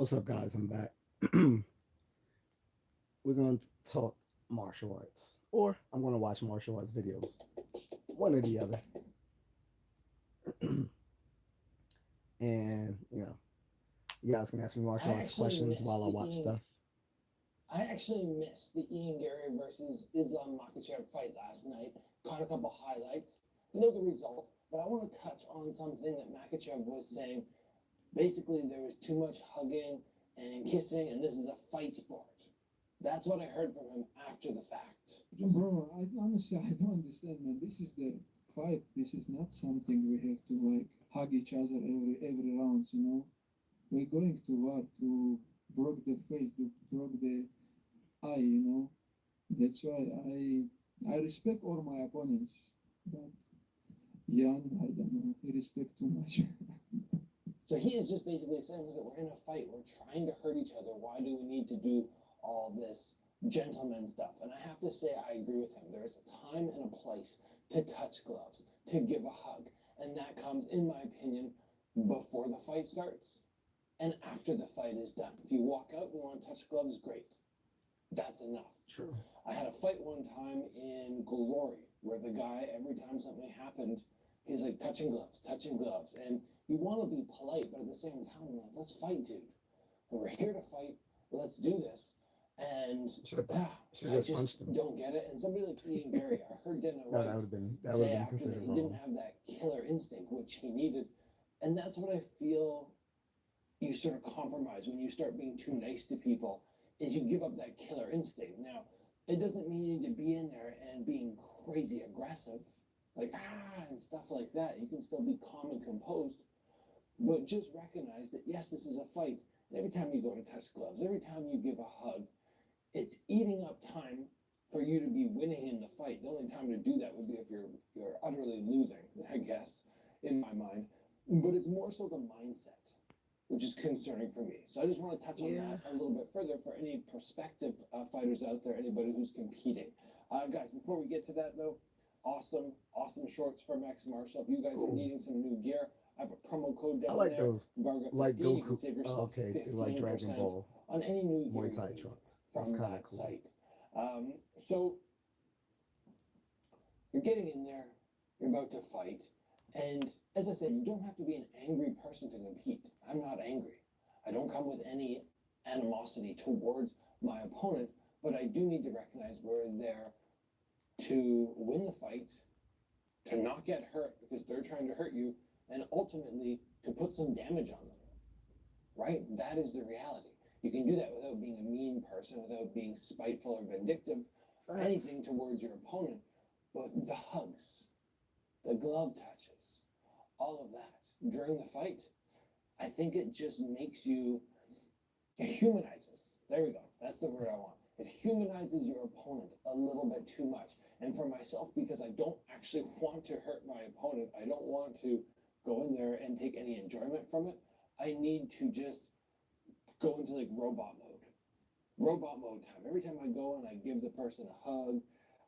What's up, guys? I'm back. We're going to talk martial arts, or I'm going to watch martial arts videos, one or the other. And you guys can ask me martial I arts actually questions missed while I the watch Ian. stuff. I actually missed the Ian Gary versus Islam Makhachev fight last night. Caught a couple highlights. Know the result, but I want to touch on something that Makhachev was saying. Basically, there was too much hugging and kissing, and this is a fight sport. That's what I heard from him after the fact. Bro, honestly I don't understand, man. This is the fight. This is not something we have to like hug each other every round. We're going to war to broke the face, to broke the eye. That's why I respect all my opponents. But Jan, I don't know. I respect too much. So he is just basically saying, look, we're in a fight. We're trying to hurt each other. Why do we need to do all this gentleman stuff? And I have to say, I agree with him. There's a time and a place to touch gloves, to give a hug. And that comes, in my opinion, before the fight starts and after the fight is done. If you walk out and you want to touch gloves, great. That's enough. True. I had a fight one time in Glory where the guy, every time something happened, he's like touching gloves. And you want to be polite, but at the same time, I'm like, let's fight, dude. And we're here to fight. Let's do this. And I just punched him. don't get it. And somebody like Ian Gary, I heard Dana No, White that would have been say after considered that he wrong. didn't have that killer instinct, which he needed. And that's what I feel you sort of compromise when you start being too nice to people, is you give up that killer instinct. Now, it doesn't mean you need to be in there and being crazy aggressive, like and stuff like that. You can still be calm and composed, but just recognize that yes, this is a fight. And every time you go to touch gloves, every time you give a hug, it's eating up time for you to be winning in the fight. The only time to do that would be if you're utterly losing, I guess, in my mind. But it's more so the mindset, which is concerning for me. So I just want to touch on that a little bit further for any prospective fighters out there, anybody who's competing. Guys, before we get to that though, awesome shorts from Max Marshall. If you guys are needing some new gear, I have a promo code down I like there. those, Varga 15, like you can Goku. save yourself Okay, like Dragon 15% Ball on any new gear Muay Thai you need trunks. That's from kind of that cool. site. So you're getting in there, you're about to fight, and as I said, you don't have to be an angry person to compete. I'm not angry. I don't come with any animosity towards my opponent, but I do need to recognize we're there to win the fight, to not get hurt because they're trying to hurt you, and ultimately to put some damage on them. Right? That is the reality. You can do that without being a mean person, without being spiteful or vindictive, anything towards your opponent. But the hugs, the glove touches, all of that during the fight, I think it just makes you, it humanizes. There we go. That's the word I want. It humanizes your opponent a little bit too much. And for myself, because I don't actually want to hurt my opponent, I don't want to go in there and take any enjoyment from it. I need to just go into like robot mode. Robot mode time. Every time I go and I give the person a hug,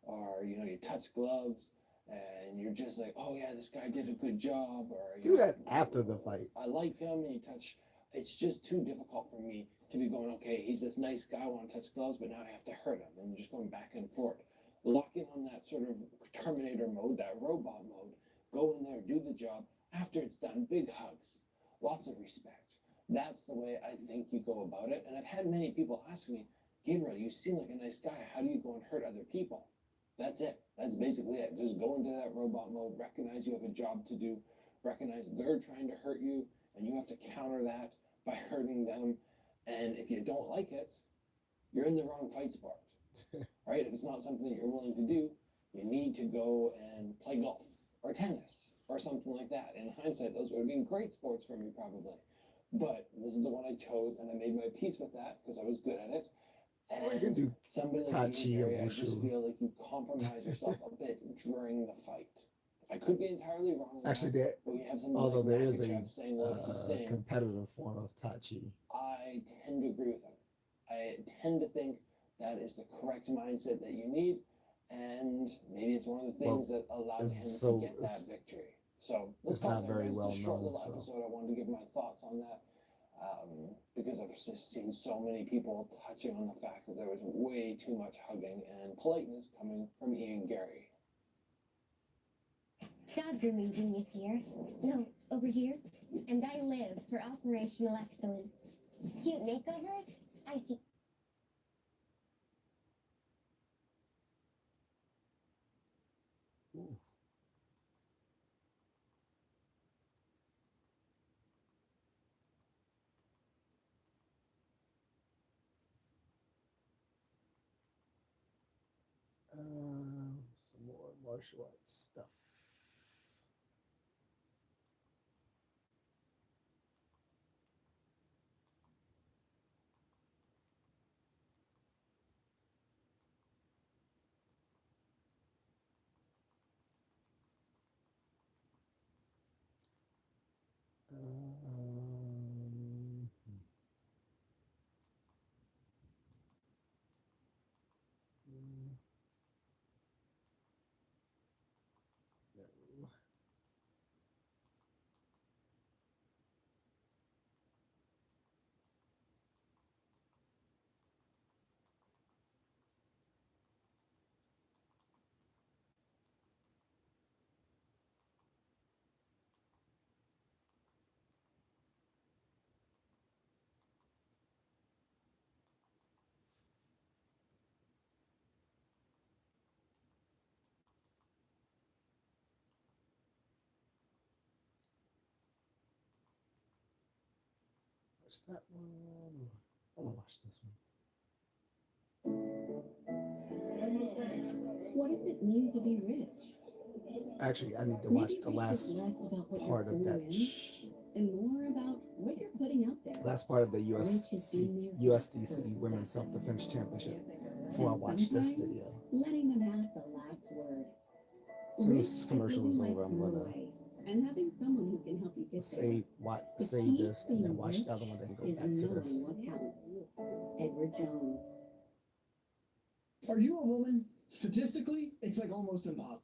or you touch gloves, and you're just like, oh yeah, this guy did a good job, or Do that after the fight. I like him, and you touch. It's just too difficult for me to be going, okay, he's this nice guy, I want to touch gloves, but now I have to hurt him, and just going back and forth. Lock in on that sort of Terminator mode, that robot mode. Go in there, do the job. After it's done, big hugs, lots of respect. That's the way I think you go about it. And I've had many people ask me, Gabriel, you seem like a nice guy. How do you go and hurt other people? That's it. That's basically it. Just go into that robot mode, recognize you have a job to do, recognize they're trying to hurt you, and you have to counter that by hurting them. And if you don't like it, you're in the wrong fight sport, right? If it's not something that you're willing to do, you need to go and play golf or tennis or something like that. In hindsight, those would have been great sports for me probably. But this is the one I chose, and I made my peace with that because I was good at it. Or you can do Somebody Tai like Chi you, or Gary, I just Wushu. feel like you compromise yourself a bit during the fight. I could be entirely wrong. Actually, but you have somebody although like there is Makachev saying what he's saying, competitive form of Tai Chi. I tend to agree with him. I tend to think that is the correct mindset that you need, and maybe it's one of the things that allowed him to get that victory. So let's it's not talk there, very guys. well Just a short known, little so. episode. I wanted to give my thoughts on that. because I've just seen so many people touching on the fact that there was way too much hugging and politeness coming from Ian Gary. Dog grooming genius here. No, over here. And I live for operational excellence. Cute makeovers? I see. Ooh. Some more martial arts stuff. No. Watch that one. I want to watch this one. What does it mean to be rich? Actually, I need to watch the last less about what part of that. and more about what you're putting out there. Last part of the USDC first. Women's Self-Defense Championship before I watch this video. Letting them have the last word. As soon as this commercial is over, I'm gonna and having someone who can help you get save this and then watch the other one, then go is back to this. knowing what counts. Edward Jones. Are you a woman? Statistically, it's like almost impossible.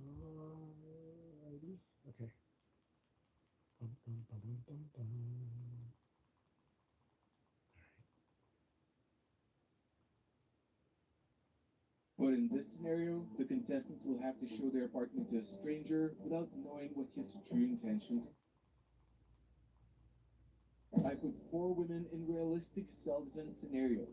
Alrighty. Okay. Bum, bum, bum, bum, bum, bum. But in this scenario, the contestants will have to show their partner to a stranger without knowing what his true intentions. I put 4 women in realistic self-defense scenarios.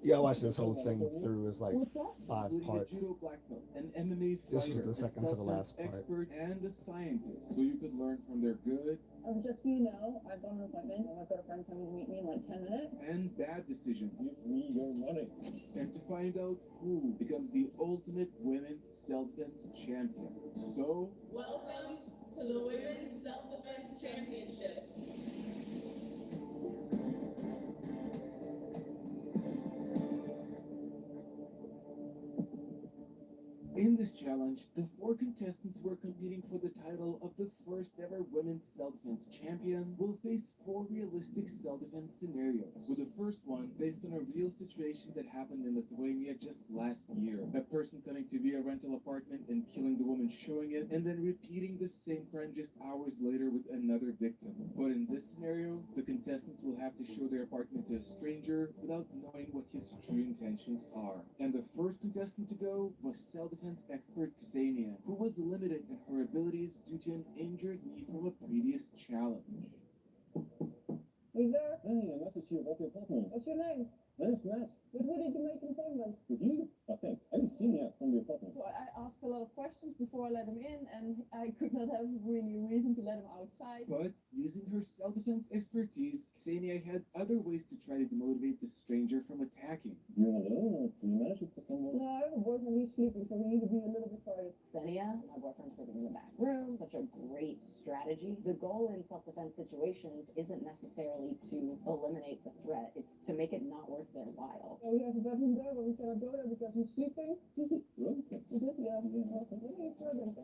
Yeah, I watched this whole thing through. It's like 5 Including a parts. judo black belt, an MMA This fighter, was the second a to the last self-defense part. expert, and a scientist, so you could learn from their good Just so you know, I've got an appointment. I've got a friend coming to meet me in like 10 minutes. and bad decisions, Give me your money. and to find out who becomes the ultimate women's self-defense champion. So, Welcome to the Women's Self-Defense Championship. in this challenge, the 4 contestants who are competing for the title of the first ever women's self-defense champion will face 4 realistic self-defense scenarios, with the first one based on a real situation that happened in Lithuania just last year. A person coming to via rental apartment and killing the woman showing it, and then repeating the same crime just hours later with another victim. But in this scenario, the contestants will have to show their apartment to a stranger without knowing what his true intentions are. And the first contestant to go was self-defense expert Ksenia, who was limited in her abilities due to an injured knee from a previous challenge. Hey there. Hey, I messaged you about the appointment. What's your name? My name's Matt. With who did you make an appointment? With you? I think. I haven't seen you from the apartment. So I asked a lot of questions before I let him in, and I could not have really a reason to let him outside. But using her self-defense expertise, Ksenia had other ways to try to demotivate the stranger from attacking. You alone? Can you manage it for someone? No, I have a boyfriend, he's sleeping, so we need to be a little bit quiet. Ksenia, my boyfriend's sleeping in the back room. Such a great strategy. The goal in self-defense situations isn't necessarily to eliminate the threat, it's to make it not worth their while. So we have a bedroom there, but we cannot go there because he's sleeping. This is broken. Is it? Yeah, okay. Let me try them.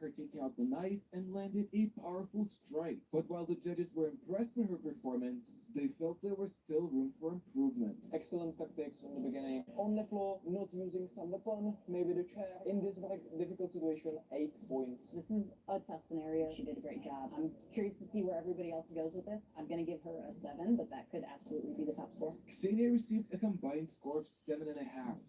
her taking out the knife and landed a powerful strike. But while the judges were impressed with her performance, they felt there was still room for improvement. Excellent tactics in the beginning. On the floor, not using some weapon, maybe the chair. In this very difficult situation, 8 points. This is a tough scenario. She did a great job. I'm curious to see where everybody else goes with this. I'm going to give her a 7, but that could absolutely be the top score. Ksenia received a combined score of 7.5,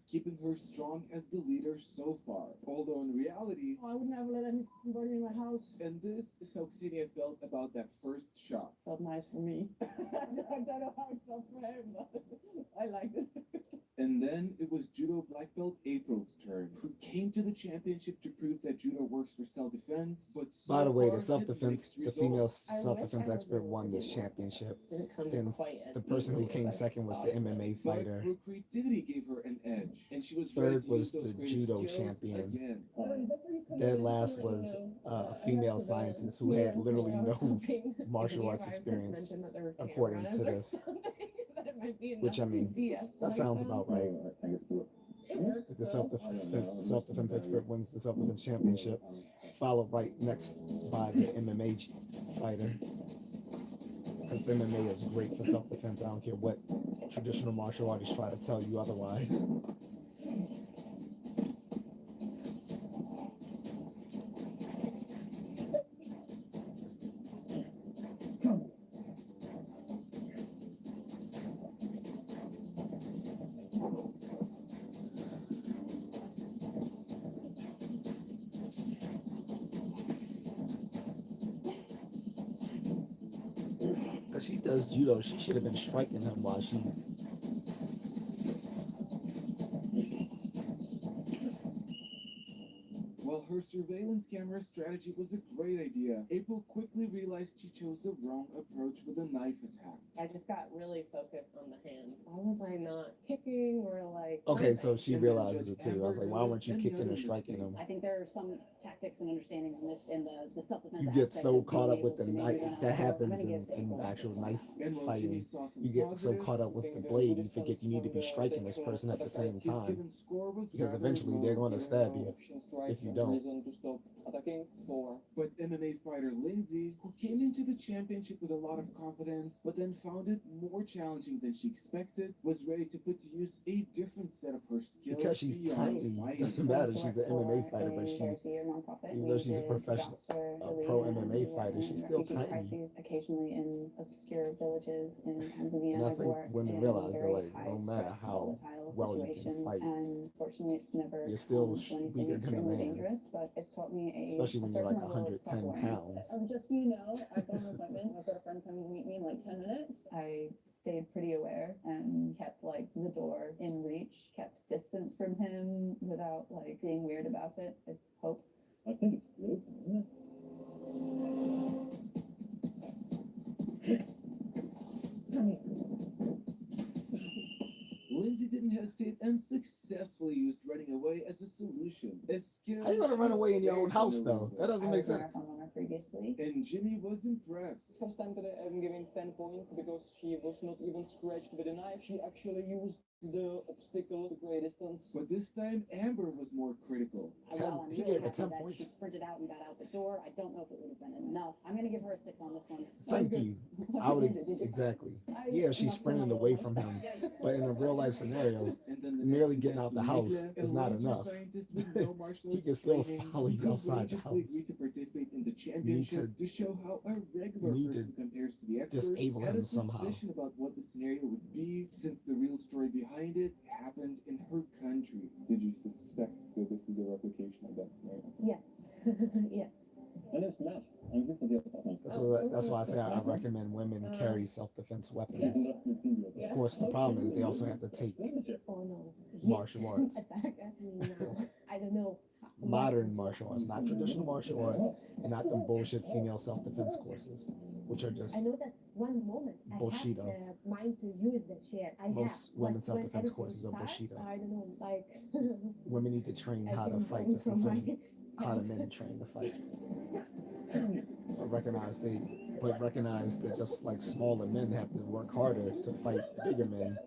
keeping her strong as the leader so far. Although in reality, I would never let anybody in my house. and this is how Ksenia felt about that first shot. Felt nice for me. I don't know how it felt for him, but I liked it. And then it was judo black belt April's turn, who came to the championship to prove that judo works for self-defense. But so By the way, the far, self-defense, it the female results. self-defense expert won this championship. Then the person who came second was the MMA But fighter. her creativity gave her an edge, and she was Third ready to was use those the creative judo skills champion. again. Dead last was a female scientist who had literally no martial arts experience, according to this. Which, I mean, that sounds about right. If the self-defense expert wins the self-defense championship, followed right next by the MMA fighter. Because MMA is great for self-defense. I don't care what traditional martial artists try to tell you otherwise. Because she does judo, she should have been striking him while she's... While her surveillance camera strategy was a great idea, April quickly realized she chose the wrong approach with a knife attack. I just got really focused on the hand. Why was I not kicking or like? Okay, so something? she realized it too. I was like, why weren't you kicking or striking him? I think there are some tactics and understandings in this, in the self-defense. You get aspect so of caught being up with the able to knife. maybe That I'm happens gonna give in April actual a knife And while Jimmy fighting. saw some You get so positives, caught up with the blade, you forget you need to be striking this person at the same his time. given score was Because rather eventually they're going to low. stab you if you don't. Reason to stop attacking. 4. But MMA fighter Lindsay, who came into the championship with a lot of confidence, but then found it more challenging than she expected, was ready to put to use a different set of her skills. Because she's beyond tiny, fighting. doesn't matter. She's an MMA fighter, but she, even though she's a professional, a pro MMA fighter, she's still tiny. Occasionally in obscure villages in Tanzania. And I I've think worked women in realize very that, like, no high matter stress, how volatile well you can situations, fight, and fortunately it's never you're still come to anything weaker than a extremely man. dangerous, but it's taught me Especially when you're like 110 pounds. Just so you know, I've got an appointment. I've got a friend coming to meet me in like 10 minutes. I stayed pretty aware and kept like the door in reach, kept distance from him without like being weird about it, I hope. I think it's good, isn't it? Lindsay didn't hesitate and successfully used running away as a solution. A skill How you gonna run away in your own she's house very though? familiar That doesn't I make was a sense. marathon runner previously. with. And Jimmy was impressed. First time today I'm giving 10 points because she was not even scratched with a knife. She actually used the obstacle to great distance. But this time, Amber was more critical. Well, I'm He really gave her happy 10 that points. she sprinted out and got out the door. I don't know if it would have been enough. I'm going to give her a 6 on this one. Thank you. I would exactly. Yeah, she's sprinting away from him, but in a real life scenario, And then the merely next getting out the house Miguel, is a not laser enough. scientist with no martial He can arts still training, follow you who outside the courageously house. agreed to participate in the You need championship to show how a regular need to person compares to the experts. disable Had a him somehow. suspicion about what the scenario would be, since the real story behind it happened in her country. Did you suspect that this is a replication of that scenario? Yes. Yes. And it's not. I'm here for the other point. That's why I say I recommend women carry self-defense weapons. Of course, the problem is they also have to take Oh no. martial arts, I don't know. modern martial arts, not traditional martial arts, and not the bullshit female self-defense courses, which are just I know that one moment I Bushido. have the mind to use the chair. I most have, women's but when self-defense everything courses are starts, Bushido. I don't know, like Women need to train how to I've been fight going just the from same how the men train to fight. But recognize that just like smaller men have to work harder to fight bigger men,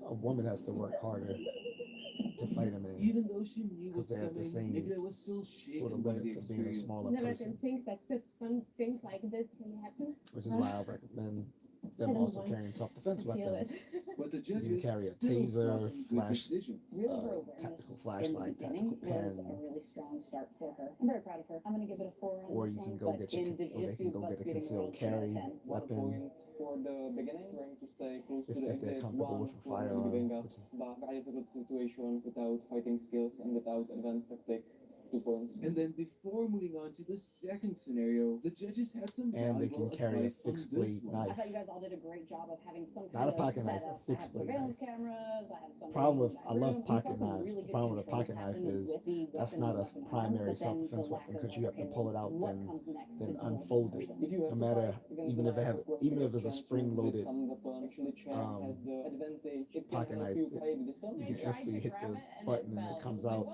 a woman has to work harder to fight a man. saying? Even though she knew Because what's they're at the coming, same Nicola was still sort of shaken by the limits of being a experience. smaller Never person, can think that some things like this can happen. which is why I recommend them don't also want carrying self-defense to feel weapons. it. But the You can judges carry a still saw taser, some good flash, decisions. Really, her awareness tactical in the flashlight, beginning tactical was a pen, really strong start for her. I'm very proud of her. I'm gonna give it a 4 on or this you one. can go but get your, in the or they can go get a concealed carry weapon For the beginning, trying to stay close to the if they're exit comfortable one with a for firearm, the which is very difficult situation without fighting skills and without advanced tactic. 2 points. And then before moving on to the second scenario, the judges had some and they valuable can carry a advice on fixed this blade one. I knife. thought you guys all did a great job of having some Not kind a pocket of knife, setup. a fixed I have blade surveillance knife. cameras. I have somebody Problem in with the I back love room. We saw pocket some knives. really The good problem with a controls pocket knife happening is with the that's weapon not and a the weapon arm, primary but then self-defense the weapon lack because of, you have to okay, pull it well, out what then comes next to then deal with the unfold it. person? If you have No to matter fight against even the if it knife, have of course, even the if it's a best chance spring you with loaded some weapon. Actually, chair has the advantage. It can pocket help knife, you play the distance. you can instantly hit the and button and it comes out.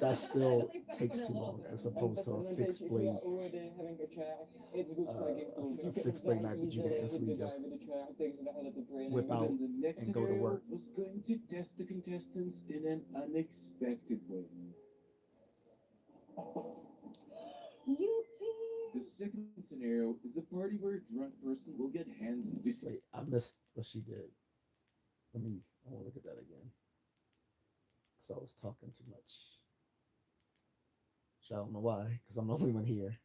That still takes too long as opposed to a fixed blade. Already having a chair, it's good striking tool. A fixed blade knife that you can instantly just whip out And then the next and go to scenario work. was going to test the contestants in an unexpected way. The second scenario is a party where a drunk person will get handsy. Wait, I missed what she did. I want to look at that again. So I was talking too much. So I don't know why, because I'm the only one here.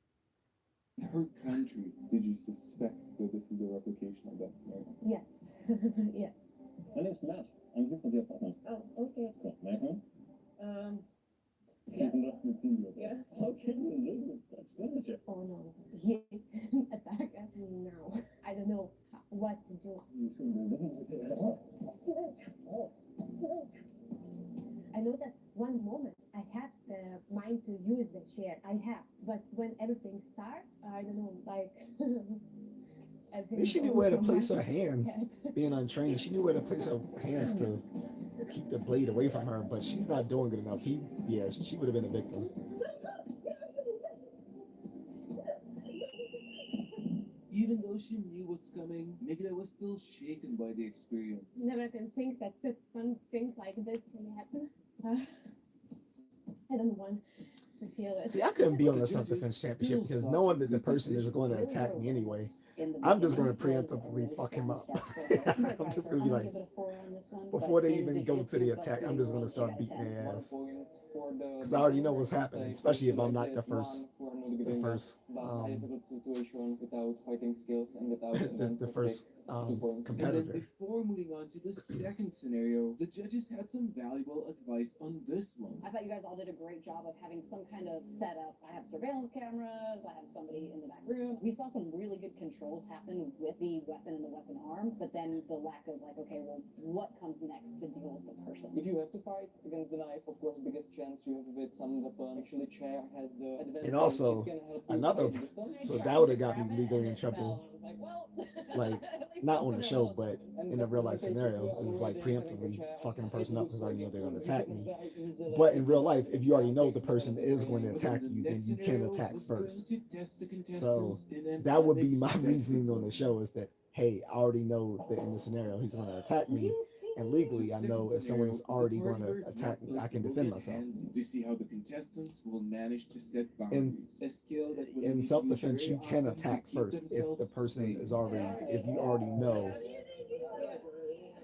Her country. Did you suspect that this is a replication of that scenario? Yes. Yes. My name's Matt. I'm here for the apartment. Oh, okay. Cool. May I come? Yes. Yes. How can you live with such furniture? Oh no. He attacked me now. I don't know what to do. You shouldn't be living with it at all. I know that one moment I have the mind to use the chair. I have, but when everything starts, I don't know, like. At least she knew where to place her hands. Being untrained, she knew where to place her hands to keep the blade away from her, but she's not doing good enough. She would have been a victim. Even though she knew what's coming, Nicola was still shaken by the experience. Never can think that some things like this can happen. I don't want to feel it. See, I couldn't be on the self-defense championship because knowing that the person is going to attack me anyway, I'm just going to preemptively fuck him up. I'm just going to be like, before they even go to the attack, I'm just going to start beating their ass. Because I already know what's happening, especially if I'm not the first situation without fighting skills and without the first And competitor. then before moving on to the second scenario, the judges had some valuable advice on this one. I thought you guys all did a great job of having some kind of setup. I have surveillance cameras. I have somebody in the back room. We saw some really good controls happen with the weapon and the weapon arm, but then the lack of like, okay, well, what comes next to deal with the person? If you have to fight against the knife, of course, the biggest chance you have with some weapon. Actually, chair has the advantage. And also, It can help you another, play the distance. so that would have got me legally in trouble. Like, not on the show, but in a real life scenario, it's like preemptively fucking a person up because I already know they're going to attack me. But in real life, if you already know the person is going to attack you, then you can attack first. So that would be my reasoning on the show is that, hey, I already know that in the scenario he's going to attack me. And legally, I know if someone's already going to attack me, I can defend myself. To see how the contestants will manage to set boundaries. A skill that In self-defense, you can attack first if the person is already, if you already know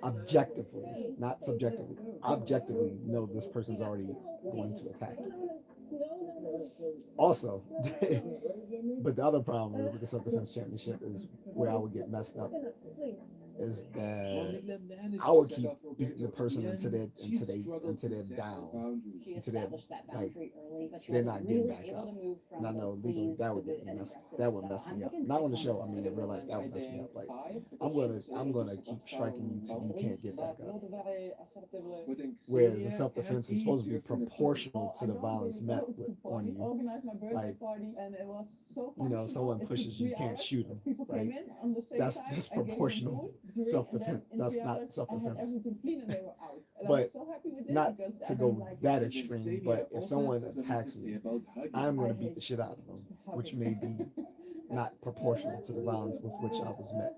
objectively, not subjectively, objectively know this person's already going to attack you. Also, but the other problem with the self-defense championship is where I would get messed up is that I would keep beating the person until they're down, until they're like they're not getting back up. And I know legally that would get me that would mess me up. Not on the show, I mean in real life that would mess me up. Like I'm gonna keep striking you till you can't get back up. Whereas the self-defense is supposed to be proportional to the violence met on you. Like, you know, someone pushes you, can't shoot them, right? That's disproportional self-defense. That's not self-defense. But not to go that extreme, but if someone attacks me, I'm going to beat the shit out of them, which may be not proportional to the violence with which I was met.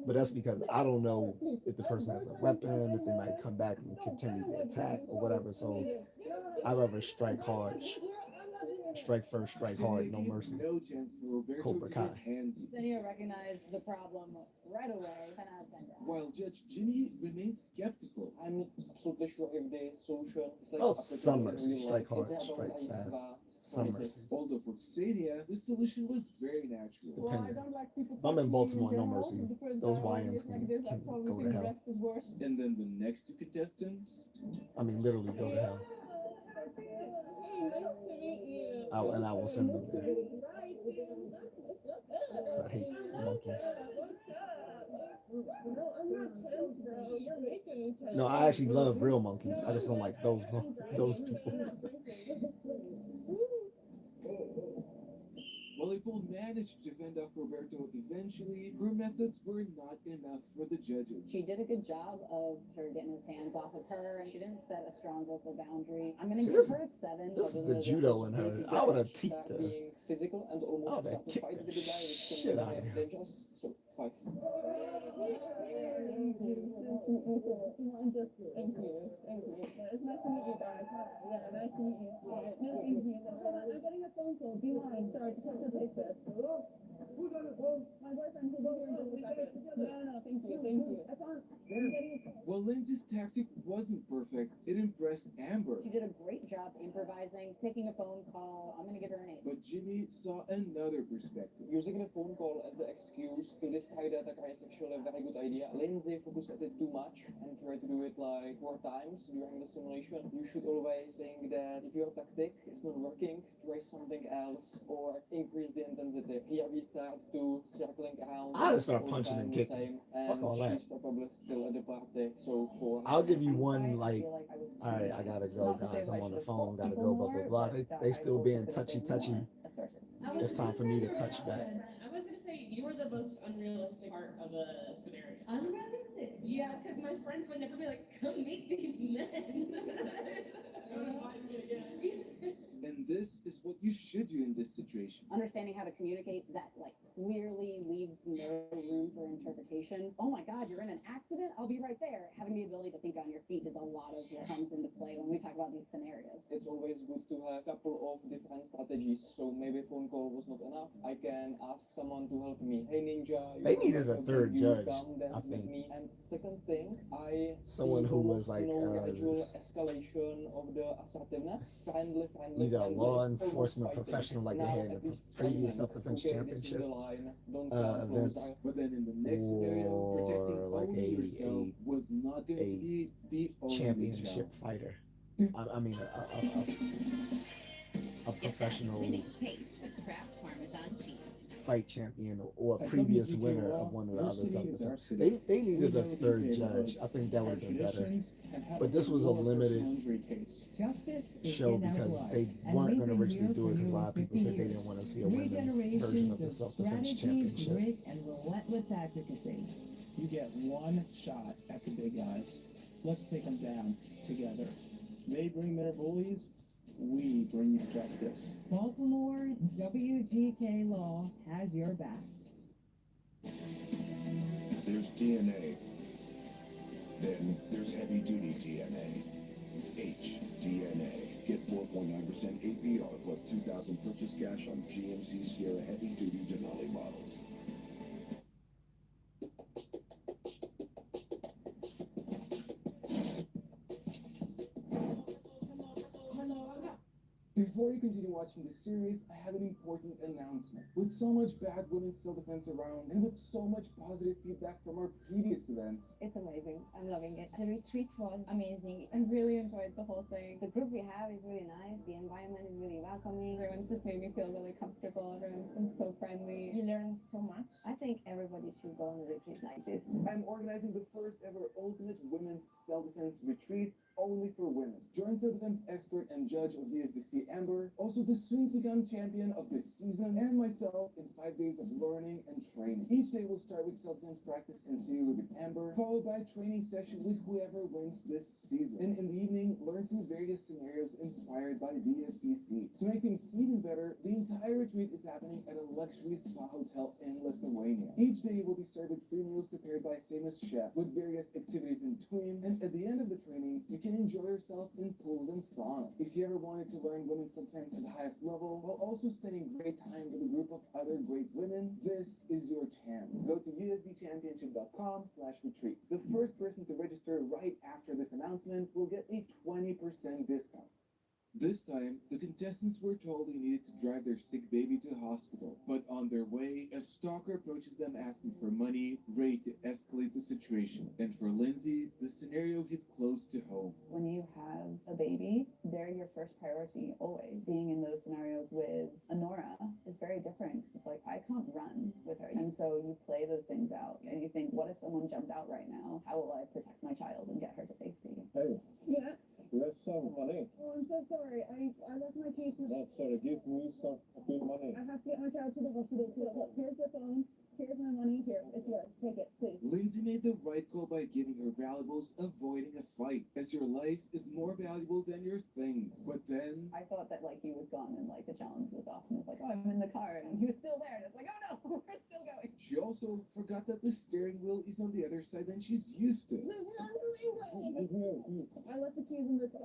But that's because I don't know if if the person has a weapon, if they might come back and continue the attack or whatever. So I rather strike hard, strike first, strike hard, no mercy. No chance for Roberto Cobra to Kai. get handsy. Then you recognize the problem right away. 10 out of 10 down. While Judge Jimmy remains skeptical. I'm not absolutely sure if the solution is like Oh, applicable some in mercy, real strike life. hard, Is there strike otherwise, fast, some mercy. Although for Sadia, the solution was very natural. Depending. If I'm in Baltimore, no mercy. Those YNs can go to hell. And then the next two contestants. I mean, literally go to hell. And I will send them there. Because I hate monkeys. No, I actually love real monkeys. I just don't like those people. While April managed to fend off Roberto eventually, her methods were not enough for the judges. She did a good job of her getting his hands off of her, and she didn't set a strong vocal boundary. I'm going to give her a 7. This is the judo in her. I would have teeped her. Being physical and almost They start to kicked fight the with the guy, which can shit be out of her. dangerous. So 5. It's nice to meet you guys. Yeah, nice to meet you. No, thank you. I'm getting a phone call. Be line. Sorry, to take this. My boyfriend who's over here. No, thank you. Thank you. I found. While Lindsay's tactic wasn't perfect, it impressed Amber. She did a great job improvising, taking a phone call. I'm going to give her an 8. But Jimmy saw another perspective. Using the phone call as the excuse to decide that a guy is actually a very good idea. Lindsay focused at it too much and tried to do it like 4 times during the simulation. You should always think that if your tactic is not working, try something else or increase the intensity. Here we start to circling around. I just start all the punching time and the kicking. same, Fuck all that. She's probably still at the party. So 4. I'll give you one, like, all right, I gotta go, guys. I'm on the phone, gotta go, blah, blah, blah. They still being touchy. It's time for me to touch back. I was gonna say you were the most unrealistic part of the scenario. Unrealistic. Yeah, because my friends would never be like, come meet these men. And this is what you should do in this situation. Understanding how to communicate that, like, clearly leaves no room for interpretation. Oh my God, you're in an accident? I'll be right there. Having the ability to think on your feet is a lot of what comes into play when we talk about these scenarios. It's always good to have a couple of different strategies. So maybe a phone call was not enough. I can ask someone to help me. Hey Ninja, They needed a third judge, come dance I with think. me. And second thing, I Someone see who was almost like, no gradual escalation of the assertiveness. Friendly, either a friendly, law almost enforcement fighting. professional like they Now, had in at the least previous threatening. self-defense Okay, this is championship the line. Don't events, But then in the next scenario, protecting or like only yourself was not going to be the only championship challenge. fighter. I mean, a professional taste of Kraft Parmesan cheese. fight champion or a previous winner of one of the other self-defense. They needed a third judge. I think that would have been better. But this was a limited show because they weren't going to originally do it because a lot of people said they didn't want to see a women's version of the self-defense championship. Grit and relentless advocacy. You get one shot at the big guys. Let's take them down together. They bring their bullies, we bring you justice. Baltimore WGK Law has your back. There's DNA. Then there's heavy-duty DNA. HDNA. Get 4.9% APR plus $2,000 purchase cash on GMC Sierra heavy-duty Denali models. Before you continue watching this series, I have an important announcement. With so much bad women's self-defense around, and with so much positive feedback from our previous events, It's amazing. I'm loving it. The retreat was amazing. I really enjoyed the whole thing. The group we have is really nice. The environment is really welcoming. Everyone's just made me feel really comfortable. Everyone's been so friendly. You learn so much. I think everybody should go on a retreat like this. I'm organizing the first ever Ultimate Women's Self-Defense Retreat only for women. Join self-defense expert and judge of VSDC Amber amber, also the soon-to-become champion of this season, and myself in 5 days of learning and training. Each day will start with self-defense practice and theory with amber, followed by a training session with whoever wins this season. And in the evening, learn through various scenarios inspired by VSDC. To make things even better, the entire retreat is happening at a luxury spa hotel in Lithuania. Each day will be served with free meals prepared by a famous chef, with various activities in between, and at the end of the training, you can enjoy yourself in pools and sauna. If you ever wanted to learn women's self-defense at the highest level, while also spending great time with a group of other great women, this is your chance. Go to usdchampionship.com/retreat. The first person to register right after this announcement will get a 20% discount. This time, the contestants were told they needed to drive their sick baby to the hospital, but on their way, a stalker approaches them asking for money, ready to escalate the situation. And for Lindsay, the scenario hit close to home. When you have a baby, they're your first priority always. Being in those scenarios with Honora is very different. It's like, I can't run with her. And so you play those things out and you think, what if someone jumped out right now? How will I protect my child and get her to safety? Hey, Yeah. let's some money. Oh, I'm so sorry. I left my keys in the... That's sorry, give me some fucking money. I have to get my child to the hospital. Look, here's the phone. Here's my money. Here, it's yours. Take it, please. Lindsay made the right call by giving her valuables, avoiding a fight, as your life is more valuable than your things. But then... I thought that, like, he was gone and, like, the challenge was off. And it's like, oh, I'm in the car. And he was still there. And it's like, oh, no, we're still going. She also forgot that the steering wheel is on the other side than she's used to. I left the keys in the car.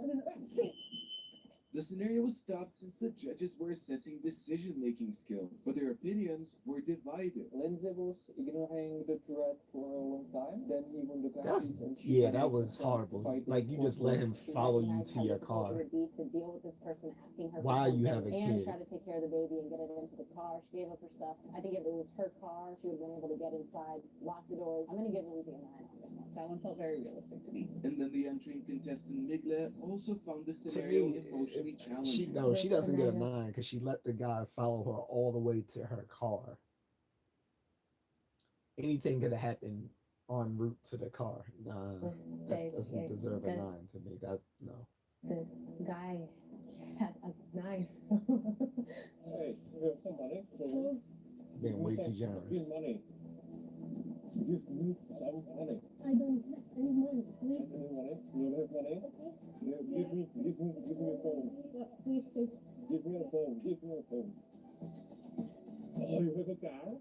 The scenario was stopped since the judges were assessing decision-making skills, but their opinions were divided. Lindsay was ignoring the threat for a long time. Then he won the That's, contest and yeah, that was horrible. Like, you just let him follow you to your car It would be to deal with this person asking her while for you have a something and kid. try to take care of the baby and get it into the car. She gave up her stuff. I think if it was her car, she would have been able to get inside, lock the door. I'm going to give Lindsay a 9 on this one. That one felt very realistic to me. And then the entering contestant Migla also found the To scenario me, emotionally challenging. she doesn't get a 9 because she let the guy follow her all the way to her car. Anything could have happened en route to the car. Nah, that doesn't deserve a 9 to me. That no. This guy had a knife, so Hey, you have some money? Being way too generous. Give money. Give me some money. I don't have any money, please. Any money? You don't have money? Okay. Give me a phone. Please take. Give me a phone. Give me a phone. Oh, you have a car?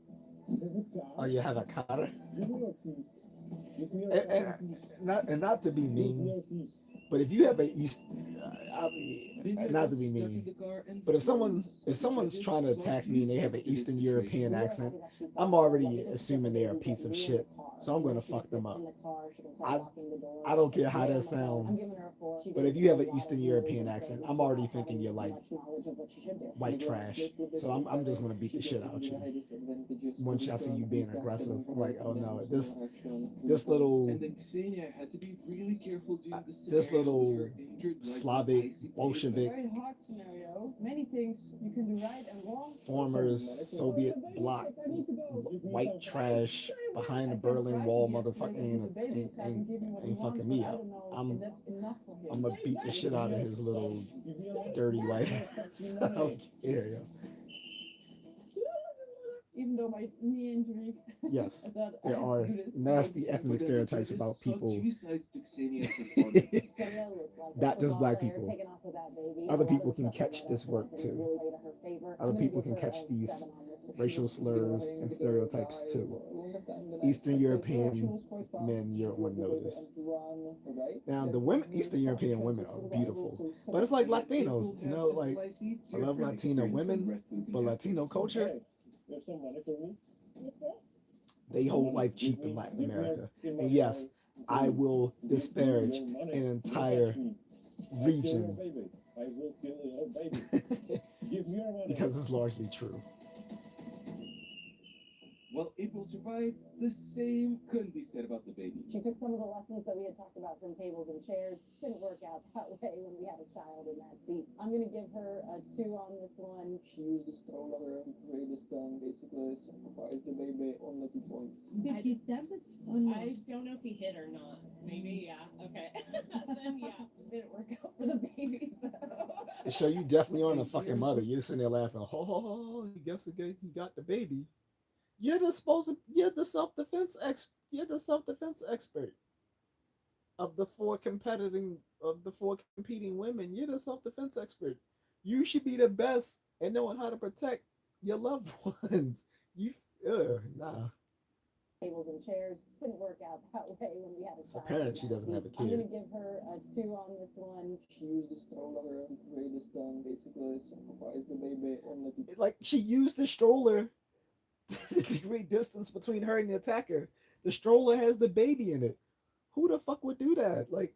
You have a car? Oh, you have a car? Give me your keys. Give me your keys. Not to be Give me mean, your keys. but if you have a not to be mean, but if someone's trying to attack me and they have an Eastern European accent, I'm already assuming they're a piece of shit, so I'm gonna fuck them up. I don't care how that sounds, but if you have an Eastern European accent, I'm already thinking you're like white trash, so I'm just gonna beat the shit out of you. Once I see you being aggressive, I'm like, oh no, this little Slavic Bolshevik Very hard scenario. Many things you can do right and wrong. former Soviet bloc white trash behind the Berlin Wall motherfucker ain't fucking me up. I'm gonna beat the shit out of his little dirty white ass. I don't care, yo. Even though my knee injury. Yes, there are nasty ethnic stereotypes about people. Not just black people. Other people can catch this work too. Other people can catch these racial slurs and stereotypes too. Eastern European men, you wouldn't notice. Now, the women, Eastern European women are beautiful, but it's like Latinos, you know, like I love Latino women, but Latino culture, they hold life cheap in Latin America. And yes, I will disparage an entire region because it's largely true. While April survived, the same couldn't be said about the baby. She took some of the lessons that we had talked about from tables and chairs. Didn't work out that way when we had a child in that seat. I'm going to give her a 2 on this one. She used the stroller to create distance, basically sacrificed the baby on the 2 points. I don't know if he hit or not. Maybe, yeah. Okay. Then, yeah, didn't work out for the baby, though. So you definitely aren't a fucking mother. You're sitting there laughing. Ho ho ho! He guess he got the baby. You're the self-defense expert of the 4 competing women. You're the self-defense expert. You should be the best at knowing how to protect your loved ones. Nah. Tables and chairs. Didn't work out that way when we had a child. Apparently she doesn't have a I'm going kid. to give her a 2 on this one. She used the stroller to create distance, basically sacrificed the baby on the 2 points. Like she used the stroller to create distance between her and the attacker. The stroller has the baby in it. Who the fuck would do that? Like,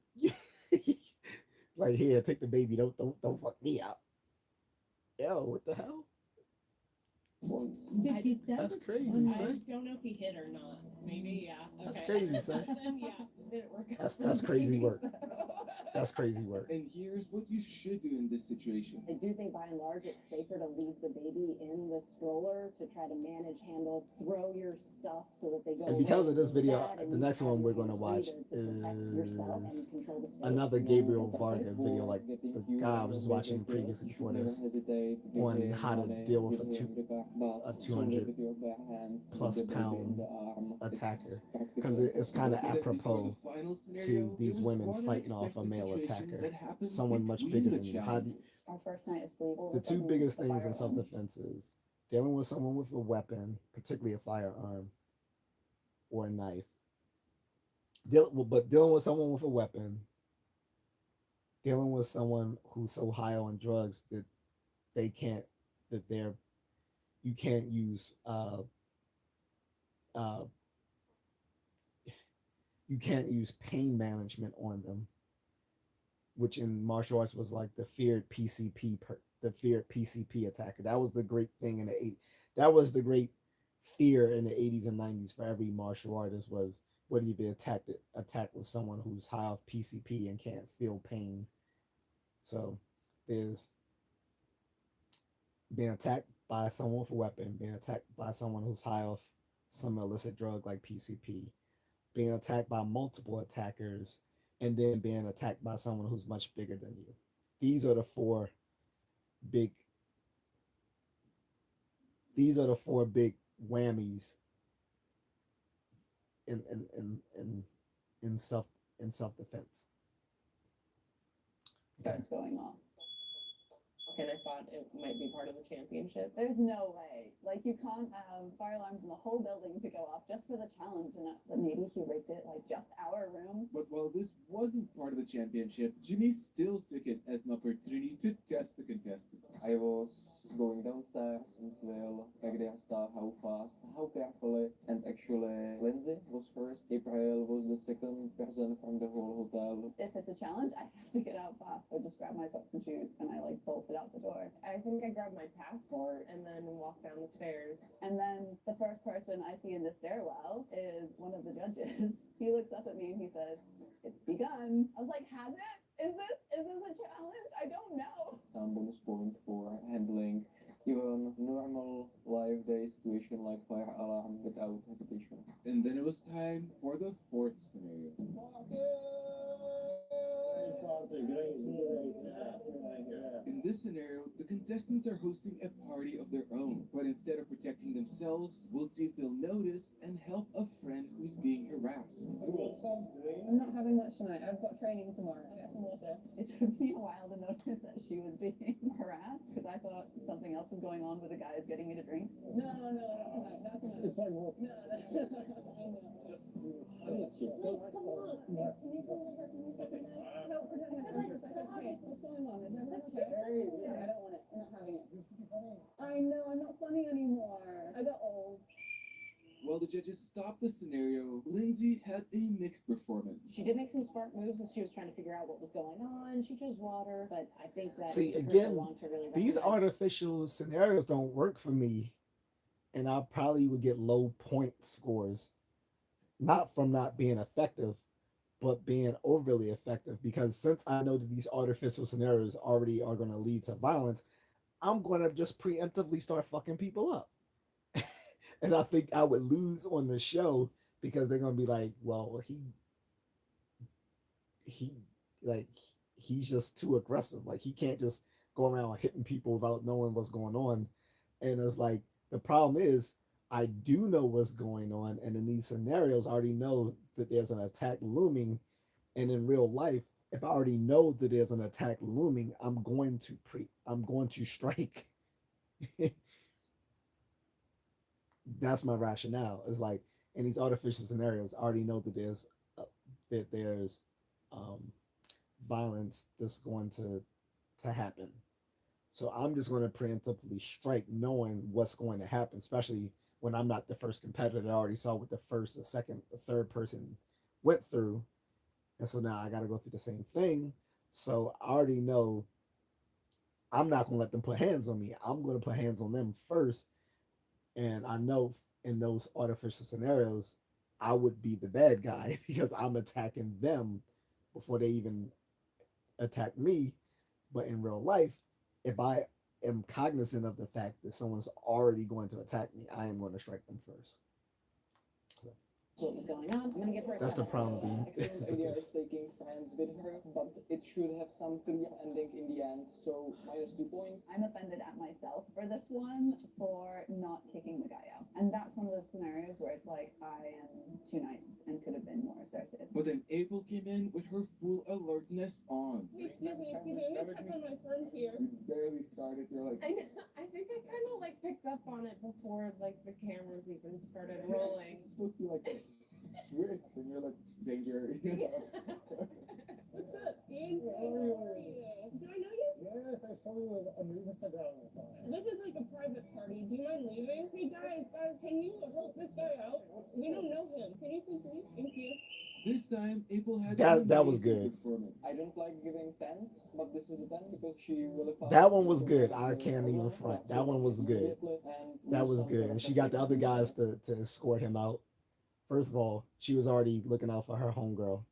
like here, take the baby. Don't fuck me up. Yo, what the hell? That's crazy, I son. don't know if he hit or not. Maybe, yeah. Okay. That's crazy, son. Then, yeah, didn't work out. That's crazy work. That's crazy work. And here's what you should do in this situation. I do think by and large it's safer to leave the baby in the stroller to try to manage, handle, throw your stuff so that they go. And because of this away video, from that, the and next you one have we're your going to hands watch free to protect yourself and is control the space. another Gabriel Varga video, like the guy I was just watching previously before this, on how to deal with a 200 plus pound attacker, because it's kind of apropos to these women fighting off a male attacker, someone much bigger than you. How do you, Our first night of sleep. the 2 biggest things in self-defense is dealing with someone with a weapon, particularly a firearm or a knife. But dealing with someone with a weapon, dealing with someone who's so high on drugs that you can't use you can't use pain management on them, which in martial arts was like the feared PCP attacker. That was the great thing in the 80s. That was the great fear in the 80s and 90s for every martial artist was, what if they attack with someone who's high off PCP and can't feel pain. So there's being attacked by someone with a weapon, being attacked by someone who's high off some illicit drug like PCP, being attacked by multiple attackers, and then being attacked by someone who's much bigger than you. These are the four big whammies in self-defense. Starts going off. And I thought it might be part of the championship. There's no way. Like, you can't have fire alarms in the whole building to go off just for the challenge. And but maybe he rigged it, like, just our room. But while this wasn't part of the championship, Jimmy still took it as an opportunity to test the contestants. I was going downstairs and will check their stuff, how fast, how carefully, and actually Lindsay was first, April was the second person from the whole hotel. If it's a challenge, I have to get out fast. I just grab my socks and shoes and I like bolted out the door. I think I grabbed my passport and then walked down the stairs. And then the first person I see in the stairwell is one of the judges. He looks up at me and he says, "It's begun." I was like, has it? Is this a challenge? I don't know. Some bonus point for handling even normal live day situation like fire alarm without hesitation. And then it was time for the fourth scenario. In this scenario, the contestants are hosting a party of their own, but instead of protecting themselves, we'll see if they'll notice and help a friend who's being harassed. I'm not having lunch tonight. I've got training tomorrow. I got some water. It took me a while to notice that she was being harassed because I thought something else was going on with the guys getting me to drink. No, not tonight. It's like what? No. Come on. Can you come over? Can you help protect my friend for a second? Hey, what's going on? Is everything okay? I don't want it. I'm not having it. I know. I'm not funny anymore. I got old. While the judges stopped the scenario, Lindsay had a mixed performance. She did make some smart moves as she was trying to figure out what was going on. She chose water, but I think that See, it took her so again, long to really these recognize. artificial scenarios don't work for me and I probably would get low point scores, not from not being effective, but being overly effective. Because since I know that these artificial scenarios already are going to lead to violence, I'm going to just preemptively start fucking people up. And I think I would lose on the show because they're going to be like, well, he like he's just too aggressive. Like he can't just go around hitting people without knowing what's going on. And it's like the problem is I do know what's going on, and in these scenarios, I already know that there's an attack looming. And in real life, if I already know that there's an attack looming, I'm going to strike. That's my rationale. Is like in these artificial scenarios, I already know that there's um, violence that's going to happen. So I'm just going to preemptively strike, knowing what's going to happen, especially when I'm not the first competitor. I already saw what the first, the second, the third person went through, and so now I got to go through the same thing. So I already know I'm not going to let them put hands on me. I'm going to put hands on them first, and I know in those artificial scenarios, I would be the bad guy because I'm attacking them before they even attack me. But in real life, if I am cognizant of the fact that someone's already going to attack me, I am going to strike them first. So, what was going on. I'm gonna give her a that's the problem being. Excellent idea is taking friends with her, but it should have some clear ending in the end. So -2 points. I'm offended at myself for this one for not kicking the guy out. And that's one of those scenarios where it's like I am too nice and could have been more assertive. But then April came in with her full alertness on. Excuse me, let me check on my friend here. You barely started, you're like, I think I kind of like picked up on it before like the cameras even started rolling. it's supposed to be like weird, and you're like, danger, you know? What's up, Ian? Do I know you? Yes, I saw you on Instagram. This is like a private party. Do you mind leaving? Hey guys, can you help this guy out? We don't know him. Can you please leave? Thank you. This time, April had That was good. I don't like giving 10s, but this is the 10 because she really fast. That one was good. I can't even front. That one was good. That was good. And she got the other guys to escort him out. First of all, she was already looking out for her homegirl.